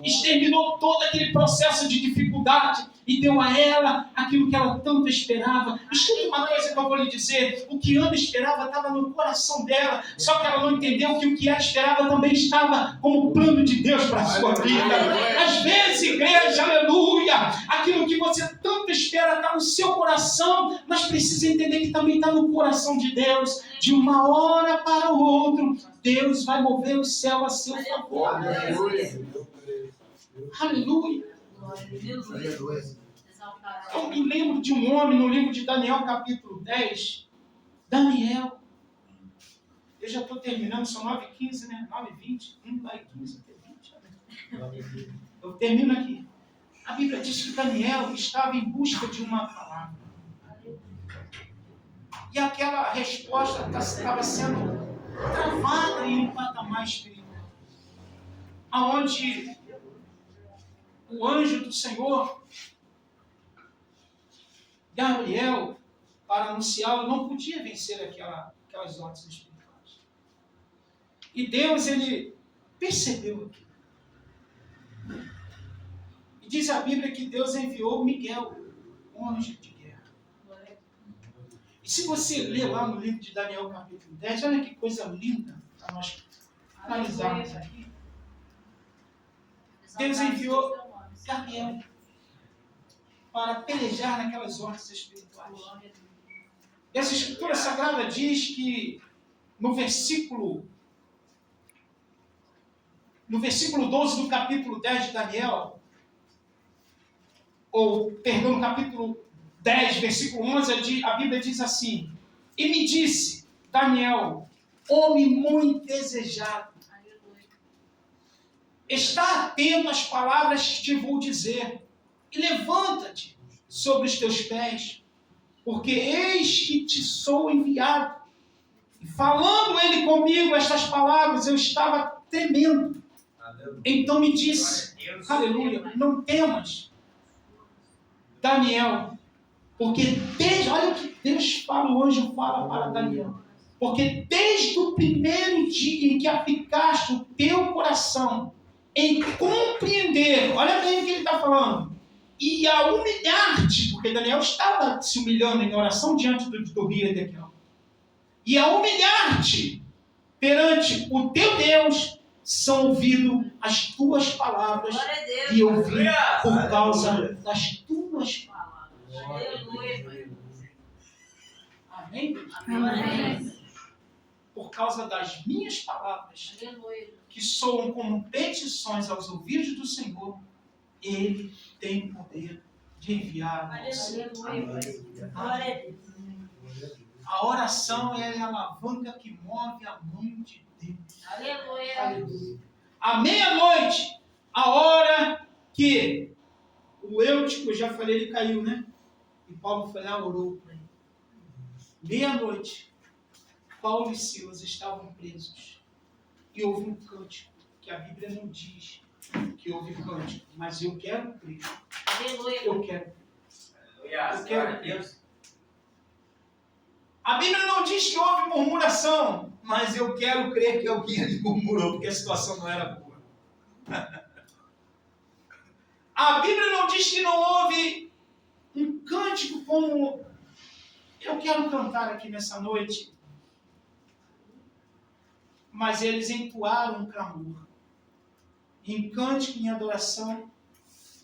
exterminou todo aquele processo de dificuldade e deu a ela aquilo que ela tanto esperava. Escuta uma coisa que eu vou lhe dizer: o que Ana esperava estava no coração dela, só que ela não entendeu que o que ela esperava também estava como plano de Deus para a sua vida. Às vezes, igreja, aleluia, aquilo que você tanto espera está no seu coração, mas precisa entender que também está no coração de Deus. De uma hora para o outro, Deus vai mover o céu a seu favor. Aleluia. Eu me lembro de um homem no livro de Daniel, capítulo 10. Daniel. Eu já estou terminando, são 9h15, né? 9h20. 9h15 até 20. Eu termino aqui. A Bíblia diz que Daniel estava em busca de uma palavra. E aquela resposta estava sendo travada em um patamar espiritual. Aonde o anjo do Senhor, Gabriel, para anunciá-lo, não podia vencer aquelas ordens espirituais. E Deus, ele percebeu aquilo. E diz a Bíblia que Deus enviou Miguel, um anjo de guerra. E se você ler lá no livro de Daniel, capítulo 10, olha que coisa linda para nós analisarmos aqui. Deus enviou Gabriel para pelejar naquelas ordens espirituais. E essa escritura sagrada diz que no versículo 12 do capítulo 10 de Daniel, no capítulo 10, versículo 11, a Bíblia diz assim: e me disse, Daniel, homem muito desejado, está atento às palavras que te vou dizer, e levanta-te sobre os teus pés, porque eis que te sou enviado. E falando ele comigo estas palavras, eu estava tremendo. Então me disse, aleluia, não temas, Daniel, porque olha o que Deus fala, o anjo fala para Daniel, porque desde o primeiro dia em que aplicaste o teu coração em compreender, olha bem o que ele está falando, e a humilhar-te, porque Daniel estava se humilhando em oração diante do rio Ezequiel, e a humilhar-te perante o teu Deus, são ouvidas as tuas palavras, e eu vim por causa das tuas palavras. Amém? Amém. Por causa das minhas palavras, que soam como petições aos ouvidos do Senhor, Ele tem poder de enviar a você. A oração é a alavanca que move a mão de Deus. Aleluia. À meia-noite, a hora que o Eutico, eu já falei, ele caiu, né? E Paulo foi lá e orou para ele. Meia-noite, Paulo e Silas estavam presos. E houve um cântico que a Bíblia não diz que houve cântico, mas eu quero crer. Aleluia. Eu quero. Aleluia. Glória a Deus. A Bíblia não diz que houve murmuração, mas eu quero crer que alguém ali murmurou, porque a situação não era boa. A Bíblia não diz que não houve um cântico como eu quero cantar aqui nessa noite, mas eles entoaram um clamor. Em cântico, em adoração,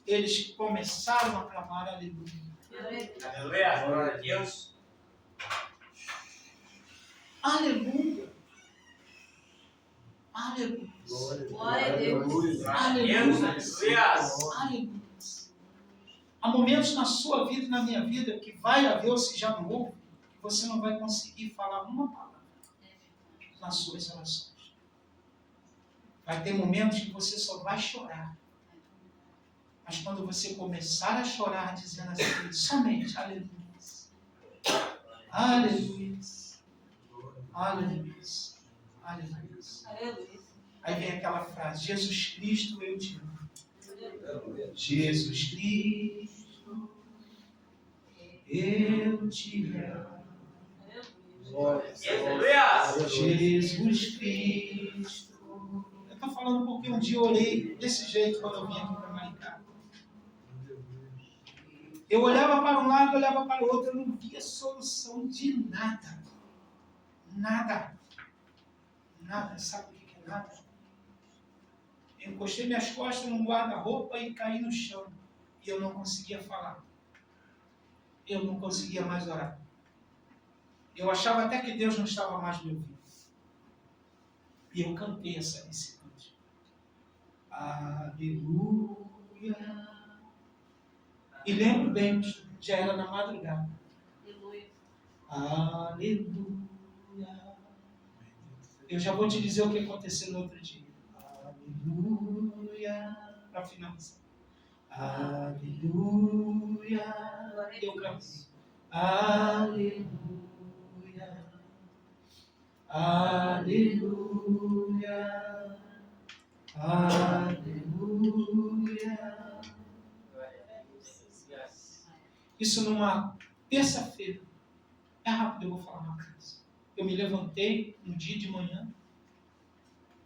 eles começaram a clamar aleluia. Aleluia. Glória a Deus. Aleluia. Aleluia. Glória a Deus. Aleluia. Aleluia. Aleluia. Aleluia. Há momentos na sua vida e na minha vida que vai haver, ou se já não houve, que você não vai conseguir falar uma palavra nas suas orações. Vai ter momentos que você só vai chorar. Mas quando você começar a chorar, dizendo assim, somente aleluia. Aleluia. Aleluia. Aleluia. Aleluia. Aí vem aquela frase, Jesus Cristo, eu te amo. Jesus Cristo, eu te amo. Aleluia. Jesus Cristo. Eu estou falando porque um dia eu orei desse jeito quando eu vim aqui para Maricá. Eu olhava para um lado, olhava para o outro, eu não via solução de nada. Nada. Nada. Sabe o que é nada? Eu encostei minhas costas num guarda-roupa e caí no chão. E eu não conseguia falar. Eu não conseguia mais orar. Eu achava até que Deus não estava mais me ouvindo. E eu cantei esse cântico. Aleluia. E lembro bem, já era na madrugada. Aleluia. Aleluia. Eu já vou te dizer o que aconteceu no outro dia. Aleluia. Para finalizar. Aleluia. Eu cantei. Aleluia. Aleluia. Aleluia. Isso numa terça-feira. É rápido, eu vou falar uma coisa. Eu me levantei no dia de manhã,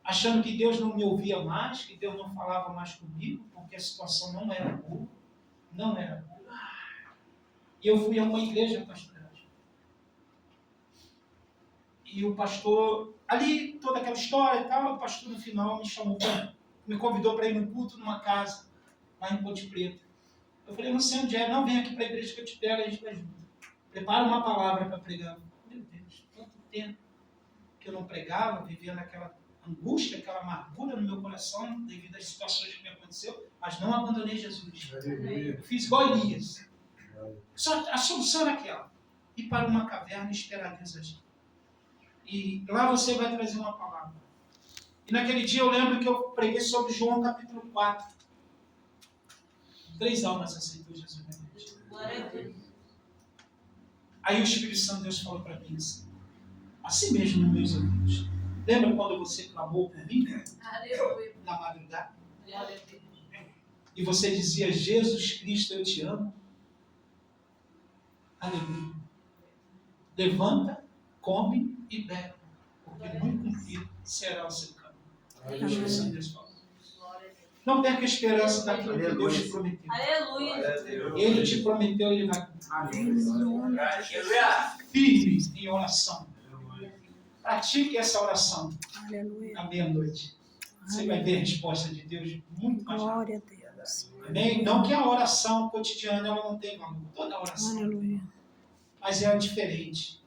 achando que Deus não me ouvia mais, que Deus não falava mais comigo, porque a situação não era boa. Não era boa. E eu fui a uma igreja pastoral. E o pastor, ali, toda aquela história e tal, o pastor no final me convidou para ir num culto numa casa, lá em Ponte Preta. Eu falei, não sei onde é, não, vem aqui para a igreja que eu te pego, a gente vai junto. Prepara uma palavra para pregar. Meu Deus, quanto tempo que eu não pregava, vivia naquela angústia, aquela amargura no meu coração, devido às situações que me aconteceram, mas não abandonei Jesus. Eu fiz igual Elias. Só a solução era aquela, ir para uma caverna e esperar Deus agir. E lá você vai trazer uma palavra. E naquele dia eu lembro que eu preguei sobre João capítulo 4. 3 almas aceitou Jesus na igreja. Glória a Deus. Aí o Espírito Santo de Deus falou para mim assim mesmo nos meus ouvidos. Lembra quando você clamou por mim? Aleluia. Na madrugada? Glória a Deus. E você dizia, Jesus Cristo, eu te amo. Aleluia. Levanta, come e bebe, porque muito cumprido será o seu caminho. O Espírito Santo de Deus falou. Glória a Deus. Não perca a esperança daquilo que Deus te prometeu. Aleluia. Ele te prometeu, ele vai cumprir. Aleluia. Firme em oração. Pratique essa oração Aleluia. à meia-noite. Você vai ver a resposta de Deus muito mais rápido. Glória a Deus. Amém? Não que a oração cotidiana ela não tenha valor. Toda oração. Aleluia. Mas é diferente.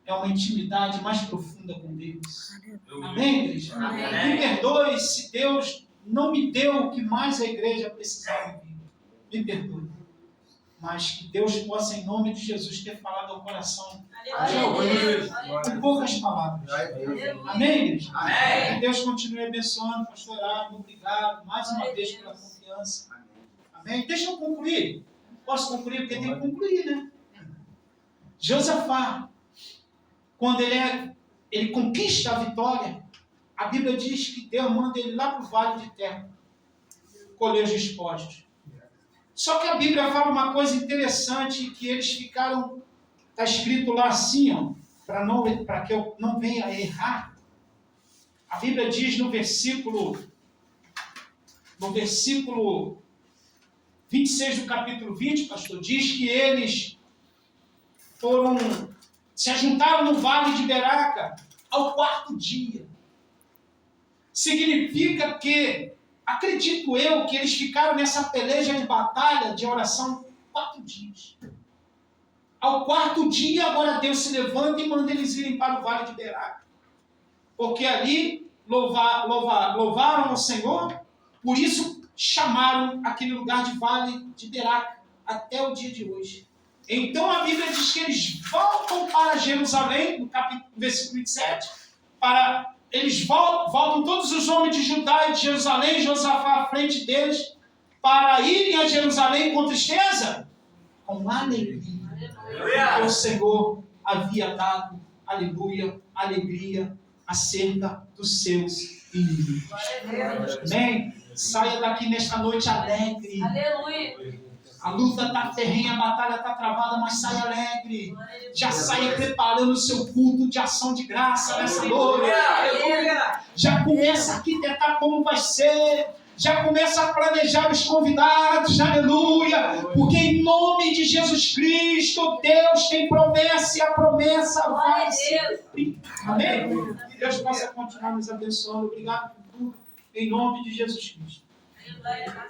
É uma intimidade mais profunda com Deus. Aleluia. Amém, igreja? Amém. Me perdoe se Deus não me deu o que mais a igreja precisava ouvir. Me perdoe. Mas que Deus possa, em nome de Jesus, ter falado ao coração Aleluia. com poucas palavras. Amém, igreja? Amém. Que Deus continue abençoando, pastor Água. Obrigado mais uma vez pela confiança. Amém? Deixa eu concluir. Posso concluir? Porque tem que concluir, né? Josafá, quando ele conquista a vitória, a Bíblia diz que Deus manda ele lá para o vale de terra. colher os despojos. Só que a Bíblia fala uma coisa interessante, que eles ficaram, está escrito lá assim, ó, para que eu não venha a errar. A Bíblia diz no versículo 26 do capítulo 20, pastor, diz que eles se ajuntaram no vale de Beraca ao 4º dia. Significa que, acredito eu, que eles ficaram nessa peleja de batalha, de oração, 4 dias. Ao 4º dia, agora Deus se levanta e manda eles irem para o vale de Beraca. Porque ali louvaram o Senhor, por isso chamaram aquele lugar de vale de Beraca, até o dia de hoje. Então a Bíblia diz que eles voltam para Jerusalém, no versículo 27, eles voltam todos os homens de Judá e de Jerusalém, Josafá à frente deles, para irem a Jerusalém com tristeza, com alegria. Porque o Senhor havia dado, aleluia, alegria acerca dos seus inimigos. Amém? Saia daqui nesta noite alegre. Aleluia. A luta está ferrenha, a batalha está travada, mas saia alegre. Já saia preparando o seu culto de ação de graça nessa noite. Já começa a arquitetar como vai ser. Já começa a planejar os convidados, aleluia. Porque em nome de Jesus Cristo, Deus tem promessa e a promessa vai se cumprir. Amém? Que Deus possa continuar nos abençoando. Obrigado por tudo. Em nome de Jesus Cristo. Aleluia.